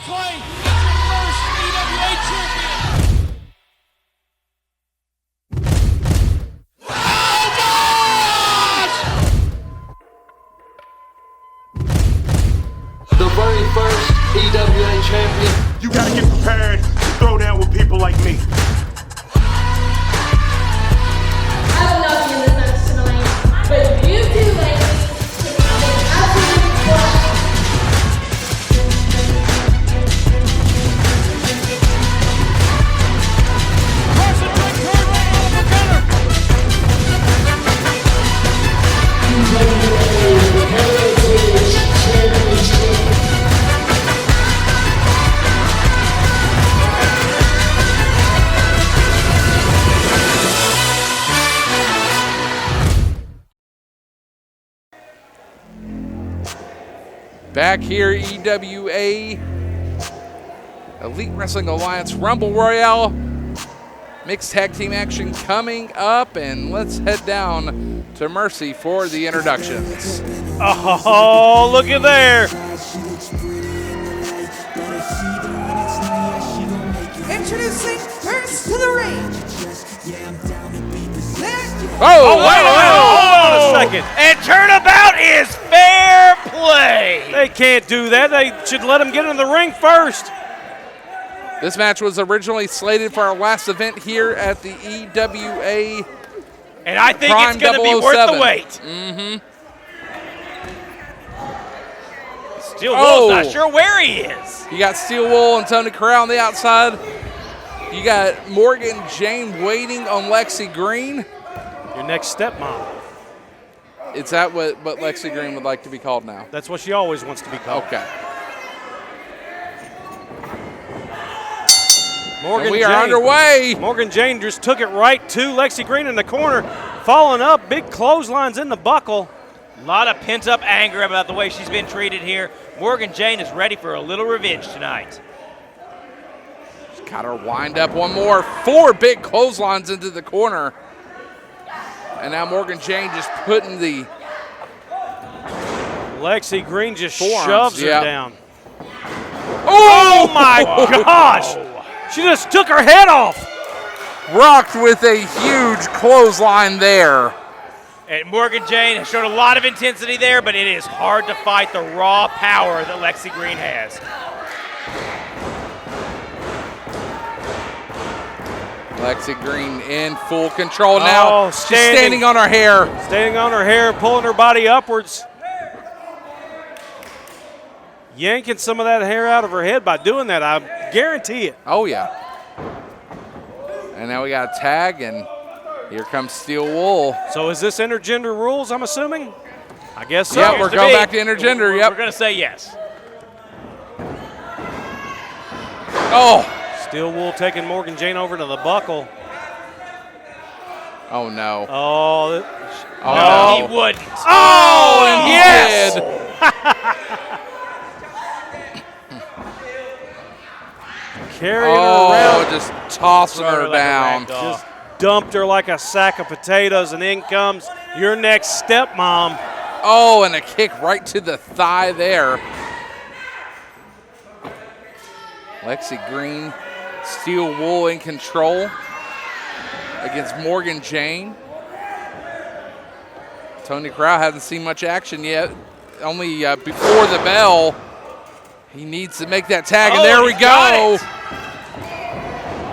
claim its first EWA champion. Oh gosh! The very first EWA champion. You gotta get prepared to throw down with people like me. I don't know if you listen tonight, but you two ladies have been absolutely crushed. Back here, EWA Elite Wrestling Alliance Rumble Royale. Mixed tag team action coming up, and let's head down to Mercy for the introductions. Oh, look at there. Introducing first to the ring. Oh, Hold on a second. And turnabout is fair play. They can't do that. They should let him get in the ring first. This match was originally slated for our last event here at the EWA. And I think Prime it's going to be worth the wait. Mm-hmm. Steel Wool's not sure where he is. You got Steel Wool and Tony Corral on the outside. You got Morgan Jane waiting on Lexxi Green. Your next stepmom. Is that what Lexxi Green would like to be called now? That's what she always wants to be called. Okay. Morgan And we are Jane. underway. Morgan Jane just took it right to Lexxi Green in the corner. Following up, big clotheslines in the buckle. A lot of pent-up anger about the way she's been treated here. Morgan Jane is ready for a little revenge tonight. Just got her wind up one more. 4 big clotheslines into the corner. And now Morgan Jane just putting the Lexxi Green just forearms, shoves her yeah. down. Oh My gosh! She just took her head off. rocked with a huge clothesline there. And Morgan Jane has shown a lot of intensity there, but it is hard to fight the raw power that Lexxi Green has. Lexxi Green in full control now. She's standing. standing on her hair. Standing on her hair, pulling her body upwards. Yanking some of that hair out of her head by doing that, I guarantee it. Oh, yeah. And now we got a tag, and here comes Steel Wool. So is this intergender rules, I'm assuming? I guess so. Yeah, we're Appears to going be. back to intergender, We're going to say yes. Oh. Steel Wool taking Morgan Jane over to the buckle. Oh, no. Oh, Oh, He wouldn't. Oh, and yes! he did. Carrying her around. Just tossing Throw her her like a down. rag doll. Just dumped her like a sack of potatoes, and in comes your next stepmom. Oh, and a kick right to the thigh there. Lexxi Green, Steel Wool in control against Morgan Jane. Tony Corral hasn't seen much action yet. Only before the bell. He needs to make that tag, and there we go.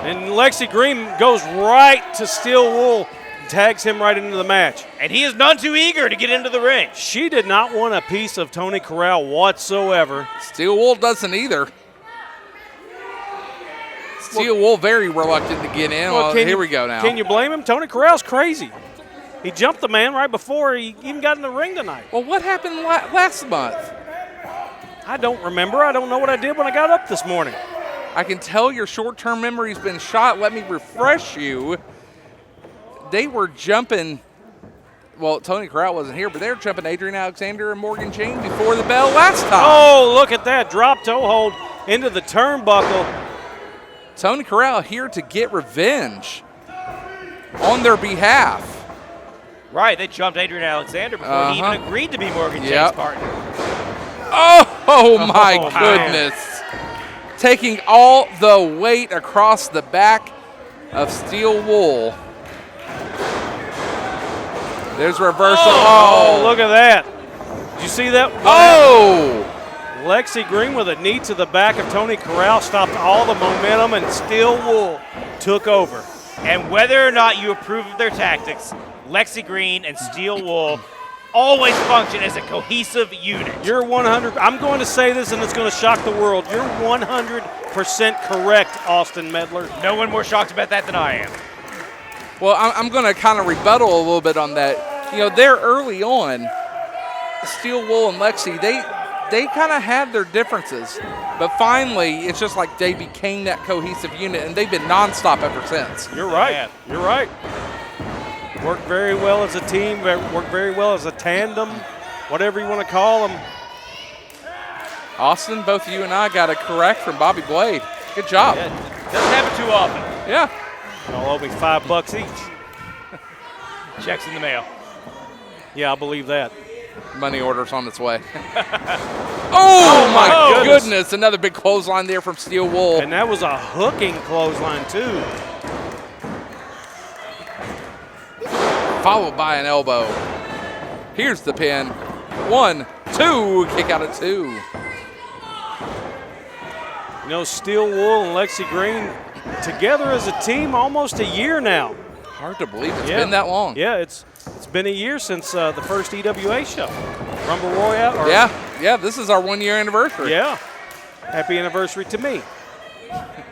And Lexxi Green goes right to Steel Wool, tags him right into the match. And he is none too eager to get into the ring. She did not want a piece of Tony Corral whatsoever. Steel Wool doesn't either. Steel Wool very reluctant to get in. Well, here we go now. Can you blame him? Tony Corral's crazy. He jumped the man right before he even got in the ring tonight. Well, what happened last month? I don't remember. I don't know what I did when I got up this morning. I can tell your short-term memory's been shot. Let me refresh you. They were jumping, well, Tony Corral wasn't here, but they were jumping Adrian Alexander and Morgan Jane before the bell last time. Oh, look at that. Drop toe hold into the turnbuckle. Tony Corral here to get revenge on their behalf. Right, they jumped Adrian Alexander before he even agreed to be Morgan Jane's partner. Oh, my goodness. taking all the weight across the back of Steel Wool. There's reversal. Oh, look at that. Did you see that? Oh! Lexxi Green with a knee to the back of Tony Corral stopped all the momentum, and Steel Wool took over. And whether or not you approve of their tactics, Lexxi Green and Steel Wool always function as a cohesive unit. You're 100. I'm going to say this, and it's going to shock the world. You're 100% correct, Austin Medler. No one more shocked about that than I am. Well, I'm going to kind of rebuttal a little bit on that. You know, they're early on, Steel Wool and Lexxi, they kind of had their differences. But finally, it's just like they became that cohesive unit, and they've been nonstop ever since. You're right. You're right. Worked very well as a team, worked very well as a tandem, whatever you want to call them. Austin, both you and I got it correct from Bobby Blade. Good job. Yeah, doesn't happen too often. Yeah. Y'all owe me $5 each. Checks in the mail. Yeah, I believe that. Money order's on its way. Oh, my goodness. Another big clothesline there from Steel Wool. And that was a hooking clothesline, too. Followed by an elbow. Here's the pin. 1, 2, kick out at 2. You know, Steel Wool and Lexxi Green together as a team almost a year now. Hard to believe it's been that long. Yeah, it's been a year since the first EWA show. Rumble Royale. Yeah, this is our 1-year anniversary. Yeah. Happy anniversary to me.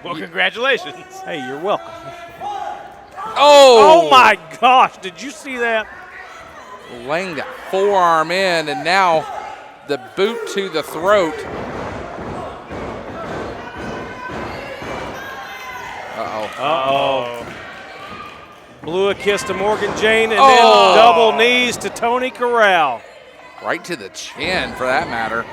Well, congratulations. Hey, you're welcome. Oh! Oh, my gosh. Did you see that? Laying that forearm in, and now the boot to the throat. Uh-oh. Blew a kiss to Morgan Jane, and then double knees to Tony Corral. Right to the chin, for that matter.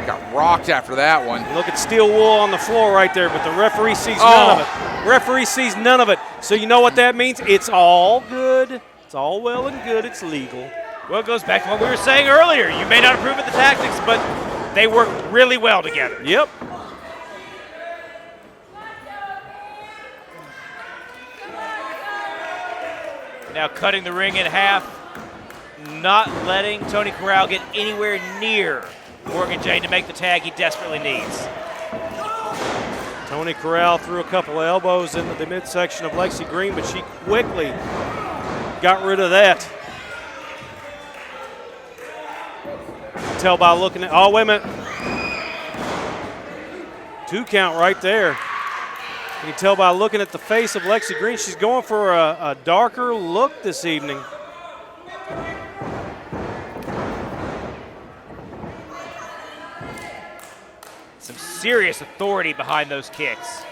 Got rocked after that one. Look at Steel Wool on the floor right there, but the referee sees none of it. Referee sees none of it. So you know what that means? It's all good. It's all well and good. It's legal. Well, it goes back to what we were saying earlier. You may not approve of the tactics, but they work really well together. Yep. Now cutting the ring in half, not letting Tony Corral get anywhere near Morgan Jane to make the tag he desperately needs. Tony Corral threw a couple of elbows into the midsection of Lexxi Green, but she quickly got rid of that. You can tell by looking at, oh, wait a minute. 2 count right there. You can tell by looking at the face of Lexxi Green, she's going for a darker look this evening. Some serious authority behind those kicks.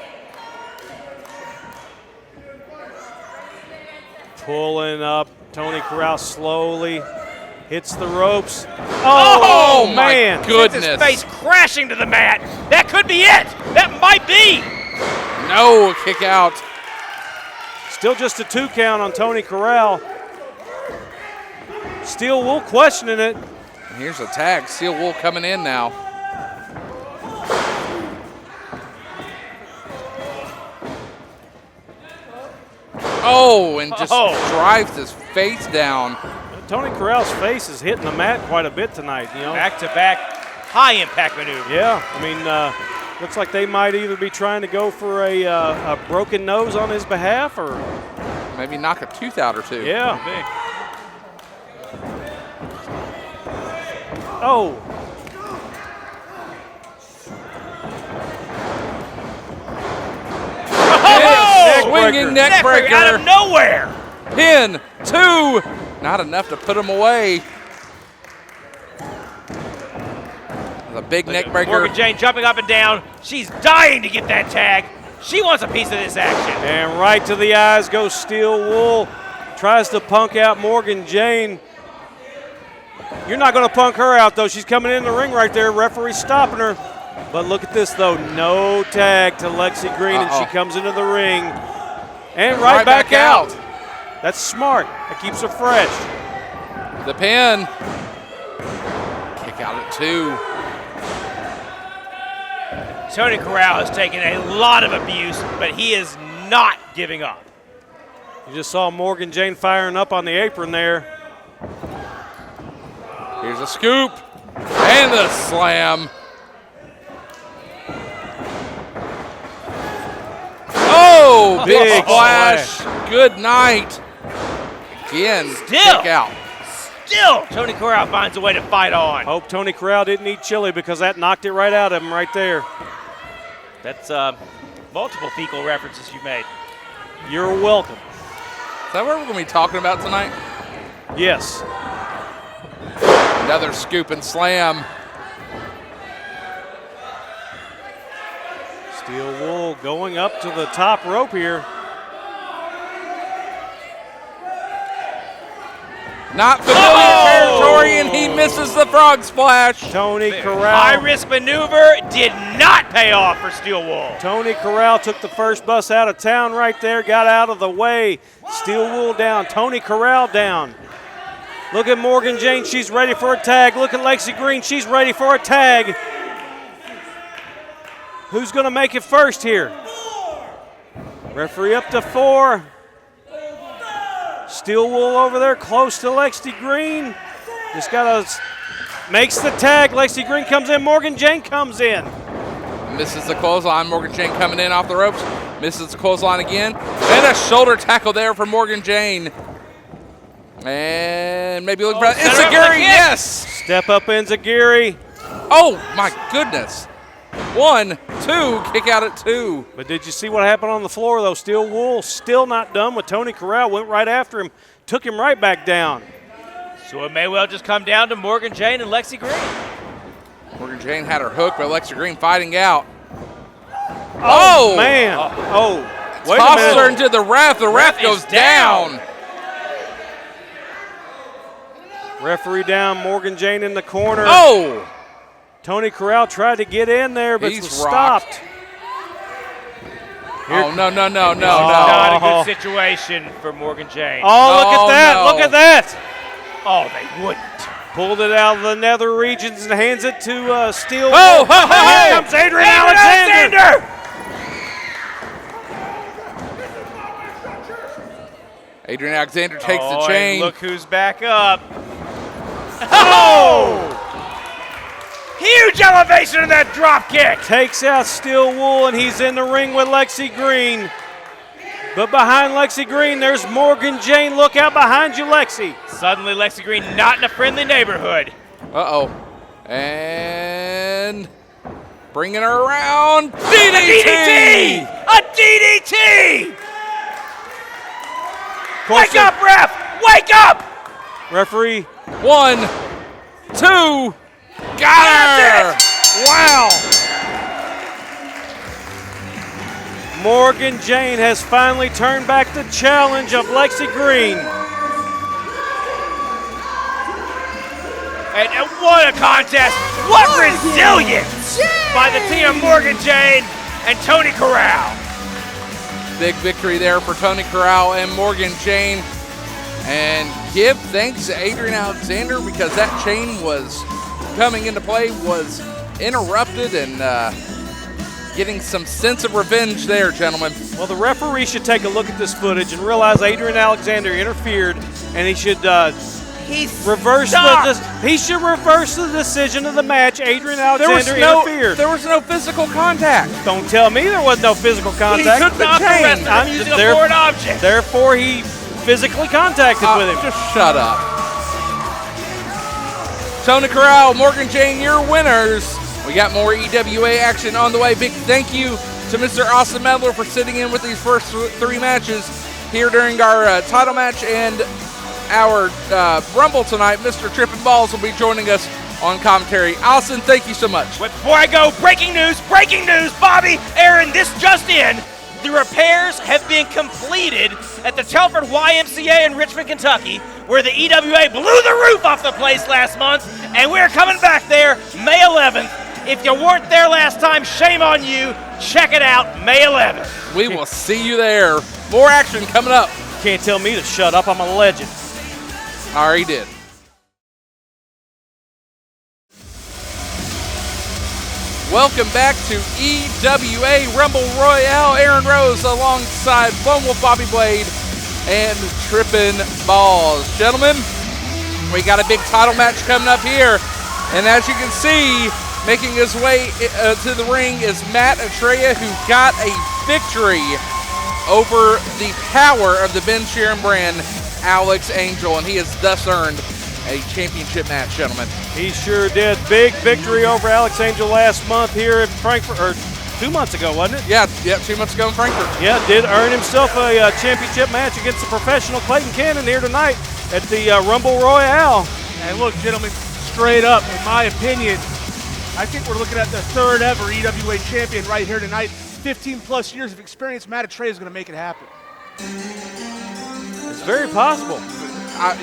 Pulling up, Tony Corral slowly hits the ropes. Oh man! My goodness! Sends his face crashing to the mat. That could be it. That might be. No, kick out. Still just a 2 count on Tony Corral. Steel Wool questioning it. And here's a tag. Steel Wool coming in now. Oh, and just drives his face down. Tony Corral's face is hitting the mat quite a bit tonight, you know. Back-to-back high-impact maneuver. Yeah, I mean, looks like they might either be trying to go for a broken nose on his behalf, or maybe knock a tooth out or 2. Yeah. Oh. Swinging neck breaker out of nowhere. Pin 2. Not enough to put him away. The big neck breaker. Morgan Jane jumping up and down. She's dying to get that tag. She wants a piece of this action. And right to the eyes goes Steel Wool. Tries to punk out Morgan Jane. You're not going to punk her out, though. She's coming in the ring right there. Referee stopping her. But look at this, though. No tag to Lexxi Green, and she comes into the ring. And right back out. That's smart. That keeps her fresh. The pin. Kick out at 2. Tony Corral has taken a lot of abuse, but he is not giving up. You just saw Morgan Jane firing up on the apron there. Here's a scoop and the slam. Oh, big splash. Good night. Again, Still. kick out. Still, Tony Corral finds a way to fight on. Hope Tony Corral didn't eat chili because that knocked it right out of him right there. That's multiple fecal references you made. You're welcome. Is that what we're going to be talking about tonight? Yes. Another scoop and slam. Steel Wool going up to the top rope here. Not familiar territory, and he misses the frog splash. Tony Corral. High-risk maneuver did not pay off for Steel Wool. Tony Corral took the first bus out of town right there, got out of the way. Steel Wool down, Tony Corral down. Look at Morgan Jane, she's ready for a tag. Look at Lexxi Green, she's ready for a tag. Who's gonna make it first here? Referee up to 4. Steel Wool over there close to Lexxi Green. Just makes the tag. Lexxi Green comes in, Morgan Jane comes in. Misses the clothesline. Morgan Jane coming in off the ropes. Misses the clothesline again. And a shoulder tackle there for Morgan Jane. And maybe looking for Enziguri, yes! Step up Enziguri. Oh my goodness. 1, 2, kick out at 2. But did you see what happened on the floor though? Steel Wool still not done with Tony Corral. Went right after him, took him right back down. So it may well just come down to Morgan Jane and Lexxi Green. Morgan Jane had her hook, but Lexxi Green fighting out. Oh man. Oh, wait a Tosses her minute. into the ref. The ref goes down. Referee down, Morgan Jane in the corner. Oh! Tony Corral tried to get in there, but He's was rocked. stopped. Oh, no. Not a good situation for Morgan Jane. Oh, look at that, no. look at that. Oh, they wouldn't. Pulled it out of the nether regions and hands it to Steel. Oh, Wool. Here comes Adrian Alexander. Adrian Alexander takes the chain. And look who's back up. Oh! Huge elevation in that drop kick. Takes out Steel Wool, and he's in the ring with Lexxi Green. But behind Lexxi Green, there's Morgan Jane. Look out behind you, Lexxi. Suddenly, Lexxi Green not in a friendly neighborhood. Uh-oh. And bringing her around. DDT! A DDT! Wake up, ref! Wake up! Referee. 1, 2. Got her! Wow. Morgan Jane has finally turned back the challenge of Lexxi Green. And what a contest! What resilience by the team of Morgan Jane and Tony Corral. Big victory there for Tony Corral and Morgan Jane. And give thanks to Adrian Alexander because that chain was coming into play, was interrupted, and getting some sense of revenge there, gentlemen. Well, the referee should take a look at this footage and realize Adrian Alexander interfered, and he should reverse the decision of the match. Adrian Alexander interfered. There was no physical contact. Don't tell me there was no physical contact. He took the chain. I'm using a foreign object. Therefore, he physically contacted with him. Just shut up. Tony Corral, Morgan Jane, your winners. We got more EWA action on the way. Big thank you to Mr. Austin Medler for sitting in with these first 3 matches here during our title match and our Rumble tonight. Mr. Trippin' Balls will be joining us on commentary. Austin, thank you so much. But before I go, breaking news, Bobby, Aaron, this just in. The repairs have been completed at the Telford YMCA in Richmond, Kentucky, where the EWA blew the roof off the place last month, and we're coming back there May 11th. If you weren't there last time, shame on you. Check it out, May 11th. We will see you there. More action coming up. Can't tell me to shut up. I'm a legend. I already did. Welcome back to EWA Rumble Royale. Aaron Rose alongside Lone Wolf Bobby Blade and Trippin' Balls. Gentlemen, we got a big title match coming up here. And as you can see, making his way to the ring is Matt Attreya, who got a victory over the power of the Ben Sheeran brand, Alex Angel, and he has thus earned a championship match, gentlemen. He sure did. Big victory over Alex Angel last month here in Frankfort, or 2 months ago, wasn't it? Yeah, 2 months ago in Frankfort. Yeah, did earn himself a championship match against the professional Klayton Cannon here tonight at the Rumble Royale. And look, gentlemen, straight up, in my opinion, I think we're looking at the third ever EWA champion right here tonight. 15 plus years of experience. Matt Attreya is going to make it happen. It's very possible.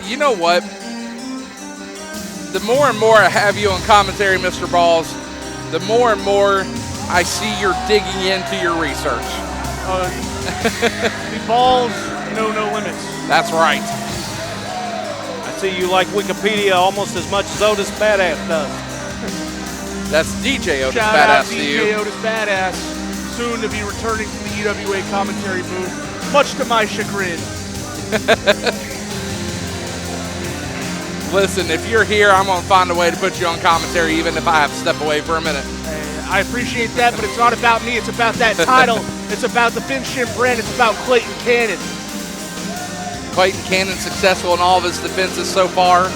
You know what? The more and more I have you on commentary, Mr. Balls, the more and more I see you're digging into your research. The balls know no limits. That's right. I see you like Wikipedia almost as much as Otis Badass does. That's DJ Otis Shout out Badass to DJ you. Otis Badass, soon to be returning to the EWA commentary booth, much to my chagrin. Listen, if you're here, I'm going to find a way to put you on commentary, even if I have to step away for a minute. I appreciate that, but it's not about me. It's about that title. It's about the Ben Sheeran brand. It's about Klayton Cannon. Klayton Cannon successful in all of his defenses so far.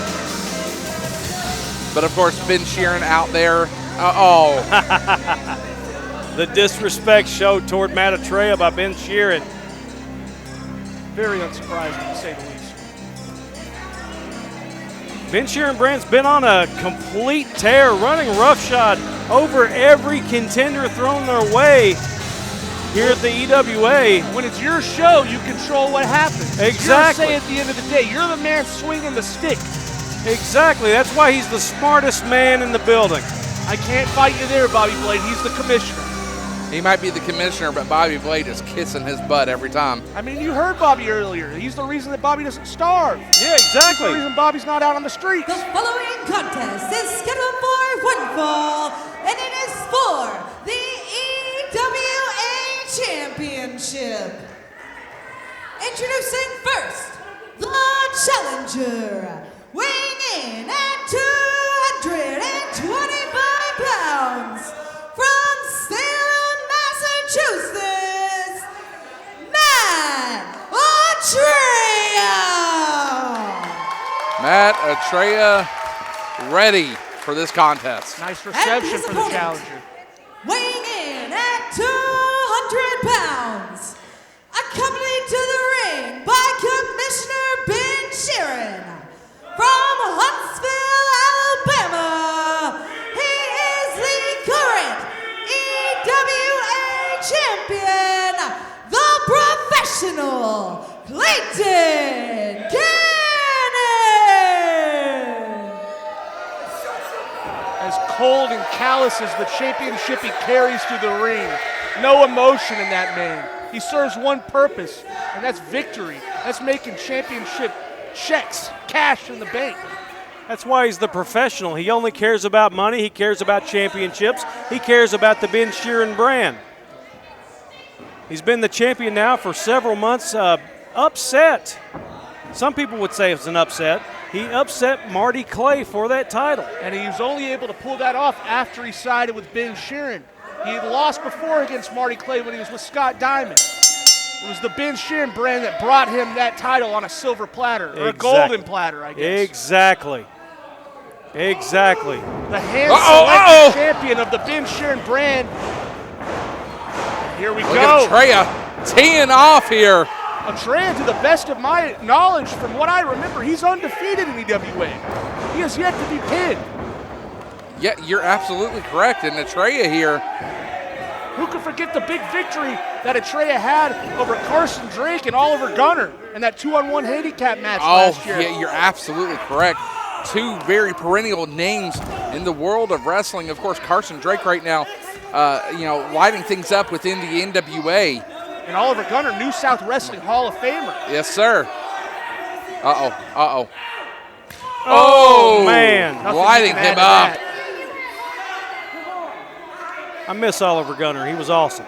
But, of course, Ben Sheeran out there. The disrespect showed toward Matt Attreya by Ben Sheeran. Very unsurprising, to say the least. Ben Sheeran brand's been on a complete tear, running roughshod over every contender thrown their way here at the EWA. When it's your show, you control what happens. Exactly. You're at the end of the day, you're the man swinging the stick. Exactly. That's why he's the smartest man in the building. I can't fight you there, Bobby Blade. He's the commissioner. He might be the commissioner, but Bobby Blade is kissing his butt every time. I mean, you heard Bobby earlier. He's the reason that Bobby doesn't starve. Yeah, exactly. He's the reason Bobby's not out on the streets. The following contest is scheduled for one fall, and it is for the EWA Championship. Introducing first, the challenger, weighing in at 225 pounds, from Salem, Massachusetts, Matt Attreya. Matt Attreya ready for this contest. Nice And reception his for the opponent, challenger. weighing in at 200 pounds, accompanied to the ring by Commissioner Ben Sheeran. From Huntsville, Alabama, he is the current EWA champion, the professional Klayton Cannon. As cold and callous as the championship he carries through the ring. No emotion in that man. He serves one purpose, and that's victory. That's making championship checks, cash in the bank. That's why he's the professional. He only cares about money. He cares about championships. He cares about the Ben Sheeran brand. He's been the champion now for several months. Upset. Some people would say it's an upset. He upset Marty Clay for that title. And he was only able to pull that off after he sided with Ben Sheeran. He had lost before against Marty Clay when he was with Scott Diamond. It was the Ben Sheeran brand that brought him that title on a silver platter, or a golden platter, I guess. Exactly. Exactly. The hand-selected champion of the Ben Sheeran brand. Here we Look go. at Attreya teeing off here. Attreya, to the best of my knowledge, from what I remember, he's undefeated in EWA. He has yet to be pinned. Yeah, you're absolutely correct. And Attreya here. Who could forget the big victory that Attreya had over Carson Drake and Oliver Gunner in that 2-on-1 handicap match last year? Yeah, you're absolutely correct. Two very perennial names in the world of wrestling. Of course, Carson Drake right now, lighting things up within the NWA. And Oliver Gunner, New South Wrestling Hall of Famer. Yes, sir. Oh man. Lighting him up. I miss Oliver Gunner. He was awesome.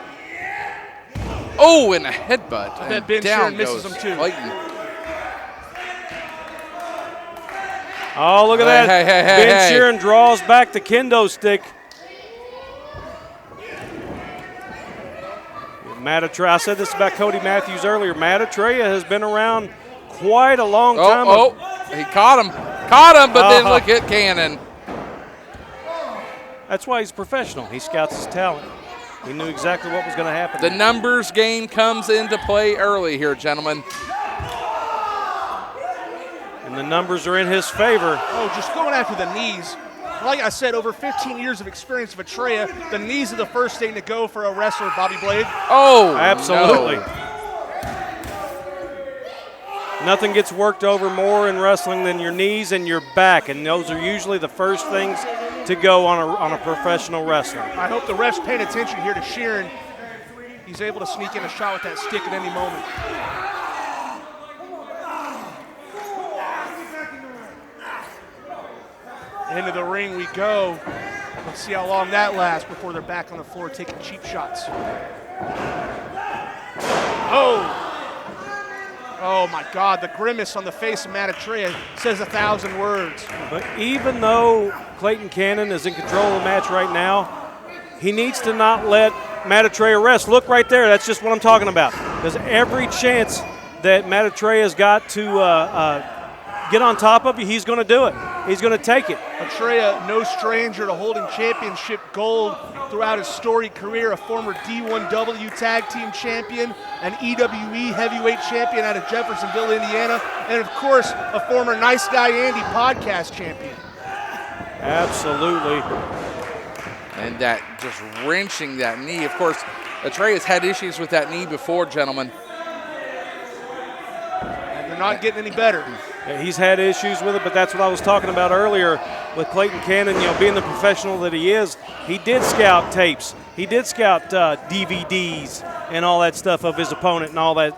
Oh, and a headbutt. I bet And Ben down Sheeran misses goes him too. Klayton. Oh, look at Hey, that. hey, hey, Ben hey. Sheeran draws back the kendo stick. Attreya, I said this about Cody Matthews earlier. Attreya has been around quite a long time. Oh, he caught him. But then look at Cannon. That's why he's a professional. He scouts his talent. He knew exactly what was going to happen. The numbers game comes into play early here, gentlemen. And the numbers are in his favor. Oh, just going after the knees. Like I said, over 15 years of experience of Attreya, the knees are the first thing to go for a wrestler, Bobby Blade. Oh, absolutely. No. Nothing gets worked over more in wrestling than your knees and your back, and those are usually the first things to go on a professional wrestler. I hope the ref's paying attention here to Sheeran. He's able to sneak in a shot with that stick at any moment. Into the ring we go. Let's see how long that lasts before they're back on the floor taking cheap shots. Oh my God, the grimace on the face of Attreya says 1,000 words. But even though Klayton Cannon is in control of the match right now, he needs to not let Attreya rest. Look right there, that's just what I'm talking about. There's every chance that Attreya's got to get on top of you, he's going to do it. He's going to take it. Attreya, no stranger to holding championship gold throughout his storied career, a former D1W Tag Team Champion, an EWE Heavyweight Champion out of Jeffersonville, Indiana, and of course, a former Nice Guy Andy Podcast Champion. Absolutely. And that just wrenching that knee. Of course, Attreya's had issues with that knee before, gentlemen. And they're not getting any better. Yeah, he's had issues with it, but that's what I was talking about earlier with Klayton Cannon, being the professional that he is. He did scout tapes. He did scout DVDs and all that stuff of his opponent and all that.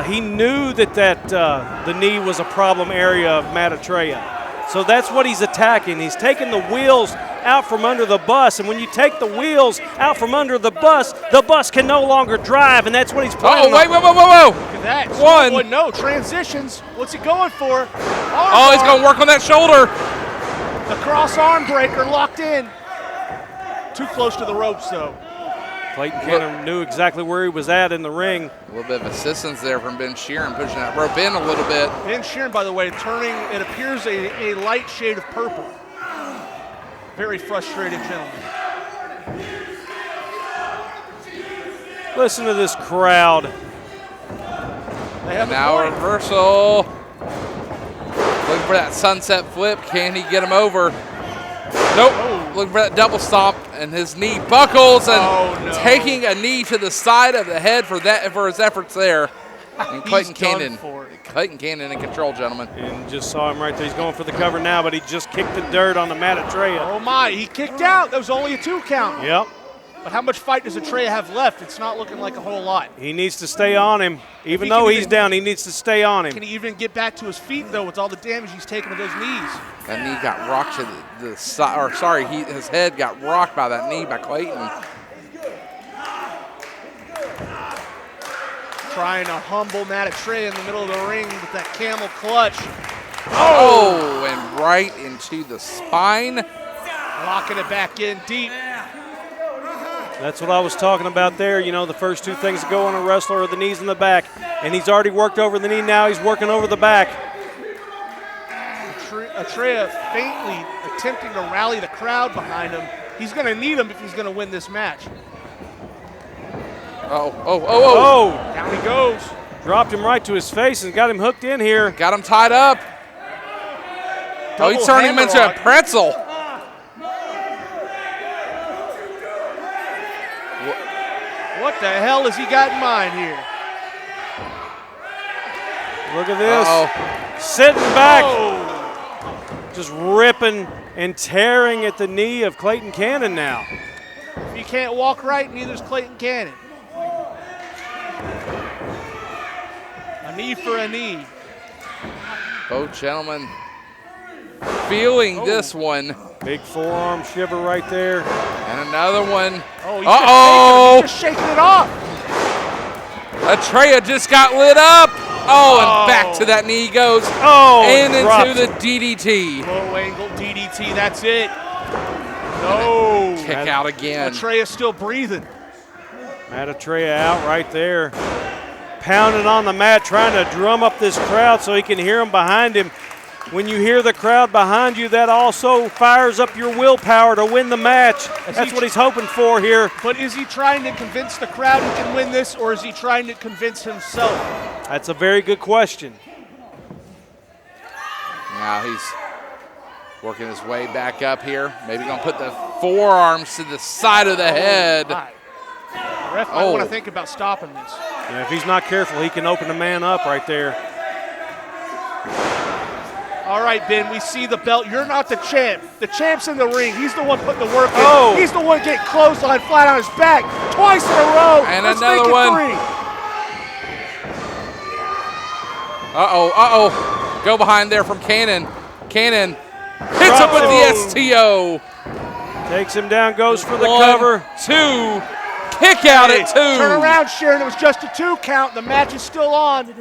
He knew that the knee was a problem area of Attreya. So that's what he's attacking. He's taking the wheels out from under the bus, and when you take the wheels out from under the bus can no longer drive, and that's what he's playing. Oh, wait, whoa. Look at that. One. Oh, no, transitions. What's he going for? He's going to work on that shoulder. The cross arm breaker locked in. Too close to the ropes, though. Klayton Cannon knew exactly where he was at in the ring. A little bit of assistance there from Ben Sheeran, pushing that rope in a little bit. Ben Sheeran, by the way, turning, it appears, a light shade of purple. Very frustrated gentleman. Listen to this crowd. They have Now a point. reversal. Looking for that sunset flip. Can he get him over? Nope. Looking for that double stomp, and his knee buckles, and taking a knee to the side of the head for his efforts there. And Klayton Cannon in control, gentlemen. And just saw him right there. He's going for the cover now, but he just kicked the dirt on the Attreya. Oh my, he kicked out. That was only a 2 count. Yep. But how much fight does Attreya have left? It's not looking like a whole lot. He needs to stay on him. Even though he's down, he needs to stay on him. Can he even get back to his feet, though, with all the damage he's taken to those knees? That knee got rocked to the side, or sorry, his head got rocked by that knee by Klayton. Trying to humble Attreya in the middle of the ring with that camel clutch. Oh, and right into the spine. Locking it back in deep. That's what I was talking about there. The first 2 things that go on a wrestler are the knees and the back. And he's already worked over the knee, now he's working over the back. Attreya faintly attempting to rally the crowd behind him. He's going to need him if he's going to win this match. Oh. Down he goes. Dropped him right to his face and got him hooked in here. Got him tied up. He's turning him into a pretzel. What the hell has he got in mind here? Look at this. Sitting back. Just ripping and tearing at the knee of Klayton Cannon now. If you can't walk right, neither's Klayton Cannon. A knee for a knee. Both gentlemen feeling this one. Big forearm shiver right there. And another one. Oh, he's just shaking it off. Attreya just got lit up. And back to that knee goes. And into the DDT. Low angle DDT, that's it. No. Kick out again. Attreya's still breathing. Attreya out right there. Pounding on the mat, trying to drum up this crowd so he can hear them behind him. When you hear the crowd behind you, that also fires up your willpower to win the match. That's what he's hoping for here. But is he trying to convince the crowd he can win this, or is he trying to convince himself? That's a very good question. Now he's working his way back up here. Maybe going to put the forearms to the side of the head. The ref might want to think about stopping this. Yeah, if he's not careful, he can open the man up right there. All right, Ben, we see the belt. You're not the champ. The champ's in the ring. He's the one putting the work in. He's the one getting clothesline flat on his back twice in a row. And Let's another make it one. 3. Go behind there from Cannon. Cannon hits him with the STO. Takes him down, goes for the cover. 2. Kick out at 2. Turn around, Sharon. It was just a 2 count. The match is still on.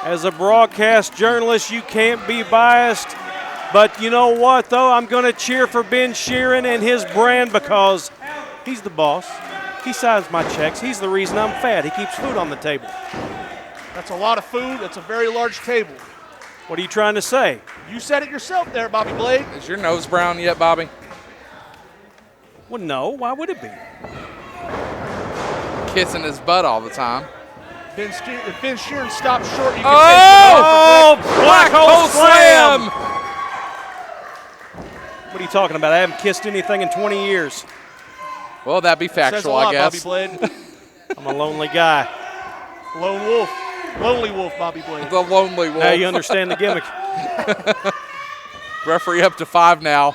As a broadcast journalist, you can't be biased. But you know what, though? I'm going to cheer for Ben Sheeran and his brand because he's the boss. He signs my checks. He's the reason I'm fat. He keeps food on the table. That's a lot of food. That's a very large table. What are you trying to say? You said it yourself there, Bobby Blade. Is your nose brown yet, Bobby? Well, no. Why would it be? Kissing his butt all the time. If Ben Sheeran stops short, you can Black hole slam! What are you talking about? I haven't kissed anything in 20 years. Well, that'd be factual, Says a lot, I guess. Bobby Blade. I'm a lonely guy. Lone wolf. Lonely wolf, Bobby Blade. The lonely wolf. Now you understand the gimmick. Referee up to 5 now.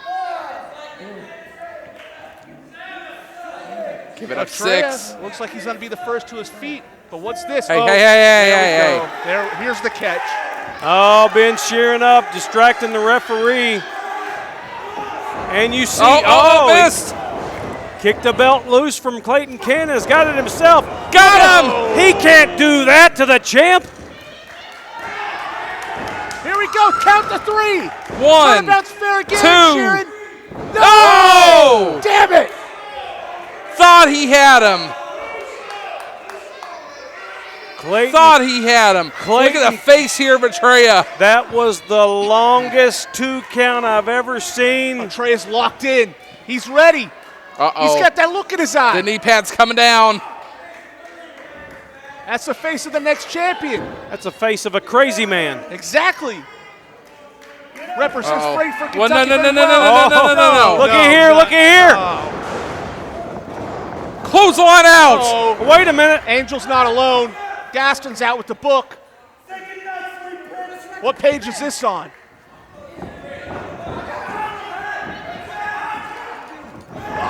Give it up Attreya 6. Looks like he's going to be the first to his feet. But what's this? Hey. Here's the catch. Oh, Ben Sheeran up, distracting the referee. And you see, missed. Kicked the belt loose from Klayton Cannon. Has got it himself. Got him! He can't do that to the champ. Here we go. Count to 3. 1, Turnabout's fair again, 2. Sheeran. No! Damn it! Thought he had him. Thought he had him. Look at the face here of Attreya. That was the longest 2 count I've ever seen. Attreya's locked in. He's ready. He's got that look in his eye. The knee pad's coming down. That's the face of the next champion. That's the face of a crazy man. Exactly. Represents Frankfort, Well, Kentucky. no. Look at here, look at here. Clothesline out. Wait a minute. Angel's not alone. Gaston's out with the book. What page is this on?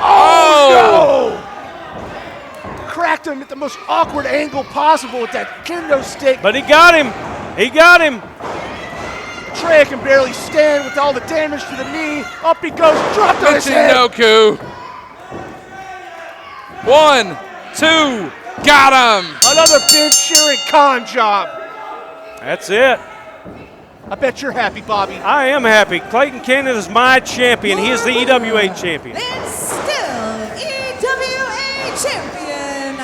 Oh, no! Cracked him at the most awkward angle possible with that kendo stick. But he got him. He got him. Attreya can barely stand with all the damage to the knee. Up he goes, dropped on his head. Michinoku. 1, 2, got him. Another Ben Sheeran con job. That's it. I bet you're happy, Bobby. I am happy. Klayton Cannon is my champion. He is the EWA champion. And still EWA champion,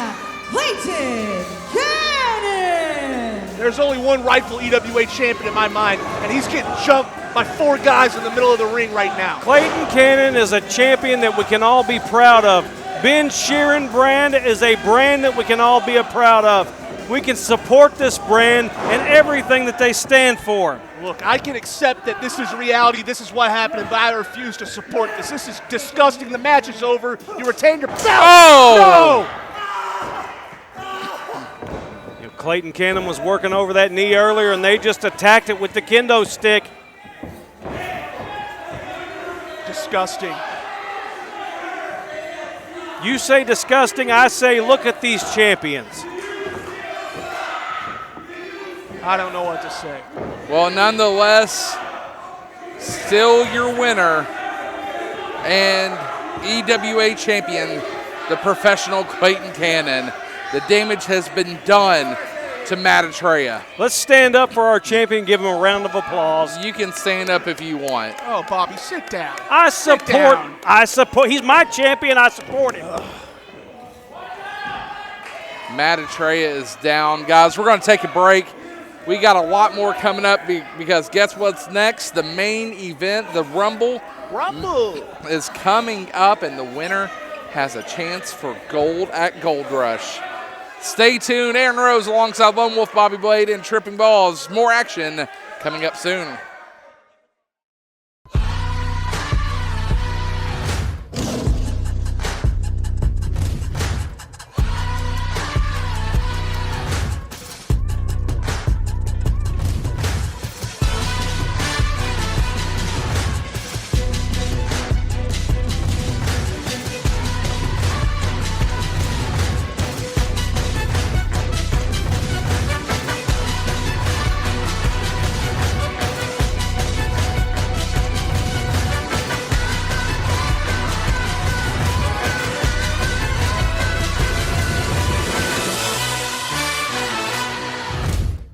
Klayton Cannon. There's only one rightful EWA champion in my mind, and he's getting jumped by 4 guys in the middle of the ring right now. Klayton Cannon is a champion that we can all be proud of. Ben Sheeran brand is a brand that we can all be proud of. We can support this brand and everything that they stand for. Look, I can accept that this is reality, this is what happened, but I refuse to support this. This is disgusting. The match is over. You retain your belt. Oh! No! Klayton Cannon was working over that knee earlier, and they just attacked it with the kendo stick. Disgusting. You say disgusting, I say look at these champions. I don't know what to say. Well, nonetheless, still your winner and EWA champion, the professional Klayton Cannon. The damage has been done to Matt Attreya. Let's stand up for our champion, give him a round of applause. You can stand up if you want. Oh, Bobby, sit down. I Sit support, down. he's my champion, I support him. Matt Attreya is down. Guys, we're going to take a break. We got a lot more coming up because guess what's next? The main event, the Rumble, is coming up, and the winner has a chance for gold at Gold Rush. Stay tuned. Aaron Rose alongside Lone Wolf, Bobby Blade, and Tripping Balls. More action coming up soon.